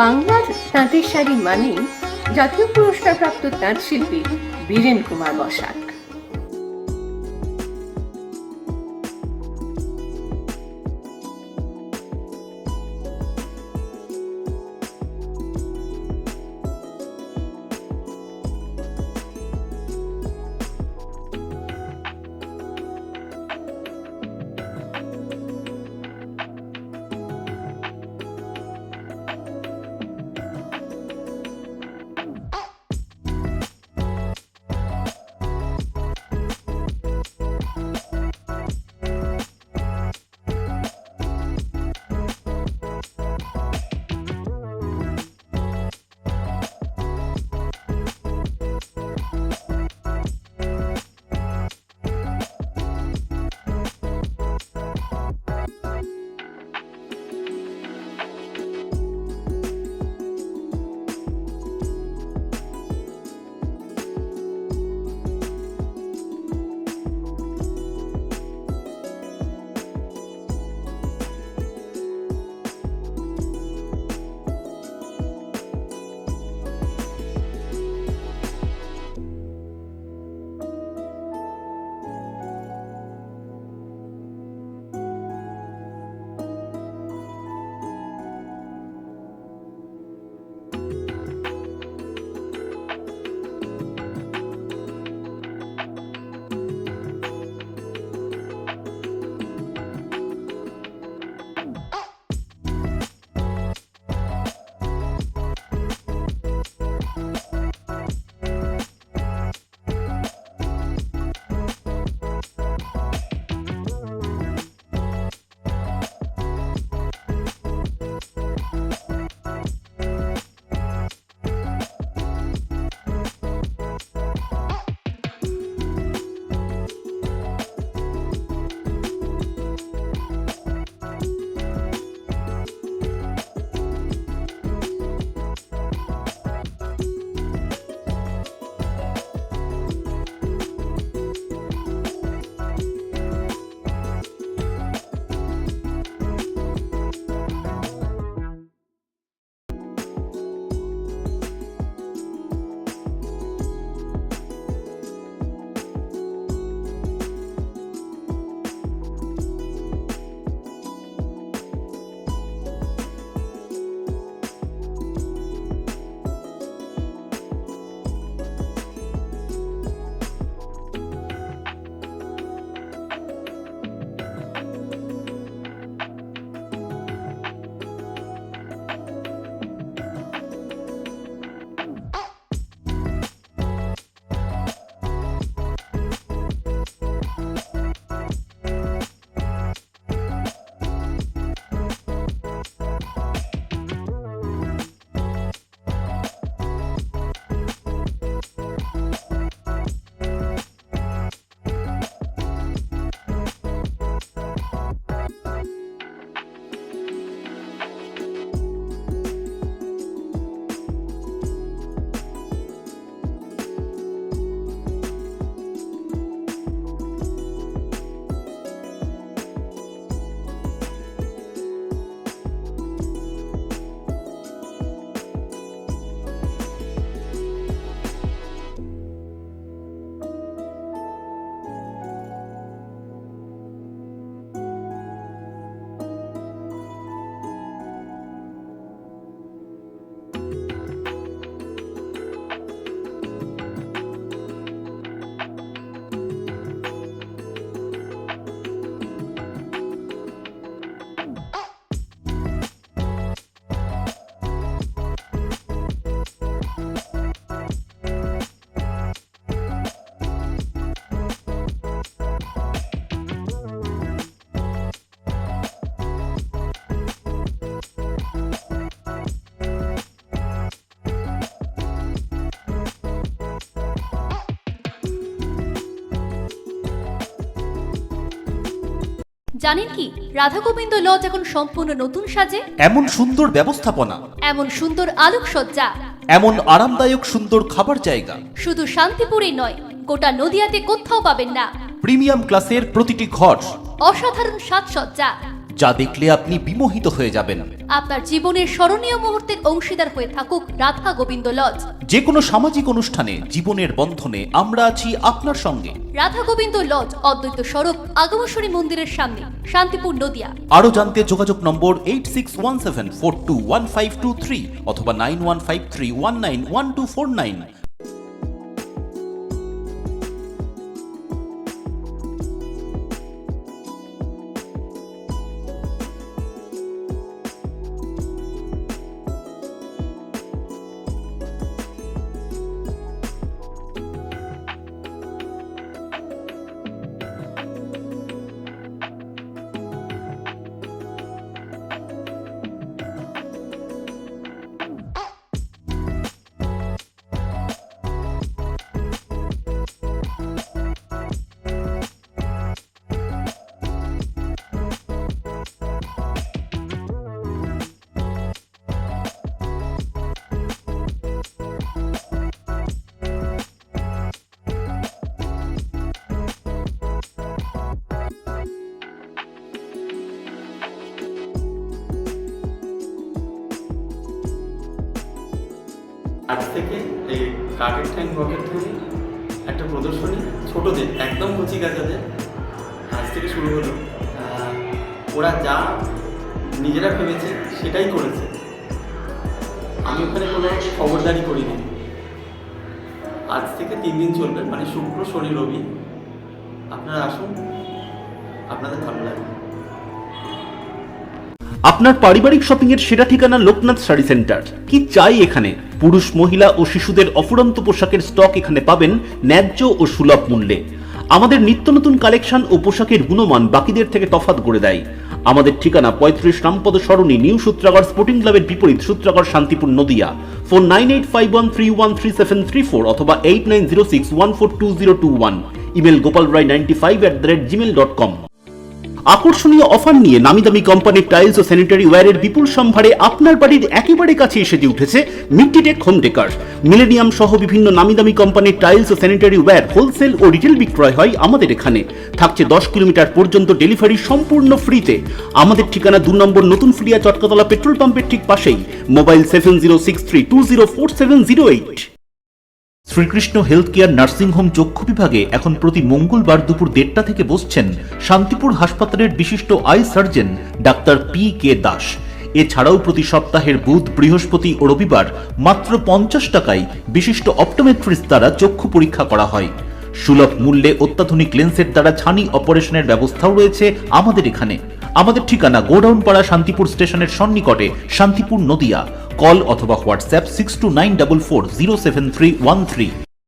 বাংলার তাঁতের শাড়ি মানেই জাতীয় পুরস্কারপ্রাপ্ত তাঁত শিল্পী বীরেন কুমার বসাক। জানেন কি রাধা গোবিন্দ লজ এখন সম্পূর্ণ নতুন সাজে। এমন সুন্দর ব্যবস্থাপনা, এমন সুন্দর আলোকসজ্জা, এমন আরামদায়ক সুন্দর খাবার জায়গা শুধু শান্তিপুরেই নয়, গোটা নদিয়াতে কোথাও পাবেন না। প্রিমিয়াম ক্লাসের প্রতিটি ঘর, অসাধারণ সাজসজ্জা, যা দেখলে আপনি বিমোহিত হয়ে যাবেন। আপনার জীবনের স্মরণীয় মুহূর্তের অংশীদার হয়ে থাকুক রাধা গোবিন্দ লজ। যে কোনো সামাজিক অনুষ্ঠানে, জীবনের বন্ধনে আমরা আছি আপনার সঙ্গে। রাধা গোবিন্দ লজ, অদ্বৈত সড়ক, আগমেশ্বরী মন্দিরের সামনে, শান্তিপুর, নদিয়া। আরও জানতে যোগাযোগ নম্বর 8617421523 অথবা 9153191249। আজ থেকে এই কাঠের ঠ্যাং রকেট ঠ্যাং একটা প্রদর্শনী ছোটদের একদম কচি কাচাদের আজ থেকে শুরু হলো। ওরা যা নিজেরা ভেবেছে সেটাই করেছে, আমি ওখানে কোনো খবরদারি করিনি। আজ থেকে 3 দিন চলবে, মানে শুক্র, শনি, রবি। আপনারা আসুন, আপনাদের ভালো লাগবে। আপনার পারিবারিক শপিং এর সেরা ঠিকানা লোকনাথ শাড়ি সেন্টার। কি চাই এখানে? পুরুষ, মহিলা ও শিশুদের অফুরন্ত পোশাকের স্টক এখানে পাবেন ন্যায্য ও সুলভ মূল্যে। আমাদের নিত্য নতুন কালেকশন ও পোশাকের গুণমান বাকিদের থেকে তফাৎ করে দেয়। আমাদের ঠিকানা 35 রামপদ সরণি, নিউ সূত্রাগড় স্পোর্টিং ক্লাবের বিপরীত, সূত্রাগড়, শান্তিপুর, নদিয়া। ফোন 9851313734 অথবা 8906142021। Email gopalrai95@gmail.com। আকর্ষণীয় অফার নিয়ে নামি দামি কোম্পানির টাইলস ও স্যানিটারি ওয়্যারের বিপুল সম্ভারে আপনার বাড়ির একেবারে কাছে এসে উঠেছে মিট্টিটেক হোম ডেকার। মিলেনিয়াম সহ বিভিন্ন নামি দামি কোম্পানির টাইলস ও স্যানিটারি ওয়্যার হোলসেল ও রিটেল বিক্রয় হয় আমাদের এখানে। থাকছে 10 কিলোমিটার পর্যন্ত ডেলিভারি সম্পূর্ণ ফ্রিতে। আমাদের ঠিকানা 2 নম্বর নতুন ফ্রিয়া চটকাতলা পেট্রোল পাম্পের ঠিক পাশেই। Mobile 7063204708। Srikrishna health care nursing home চক্ষু বিভাগে এখন প্রতি মঙ্গলবার দুপুর 1:30 থেকে বসছেন শান্তিপুর হাসপাতালের বিশিষ্ট I surgeon doctor PK Das. এছাড়াও প্রতি সপ্তাহের বুধ, বৃহস্পতি ও রবিবার মাত্র 50 টাকায় বিশিষ্ট অপটোমেট্রিস্ট দ্বারা চক্ষু পরীক্ষা করা হয়। সুলভ মূল্যে অত্যাধুনিক লেন্সের দ্বারা ছানি অপারেশনের ব্যবস্থাও রয়েছে আমাদের এখানে। আমাদের ঠিকানা গোডাউন পাড়া, শান্তিপুর স্টেশনের সন্নিকটে, শান্তিপুর, নদিয়া। কল অথবা হোয়াটসঅ্যাপ 6294407313।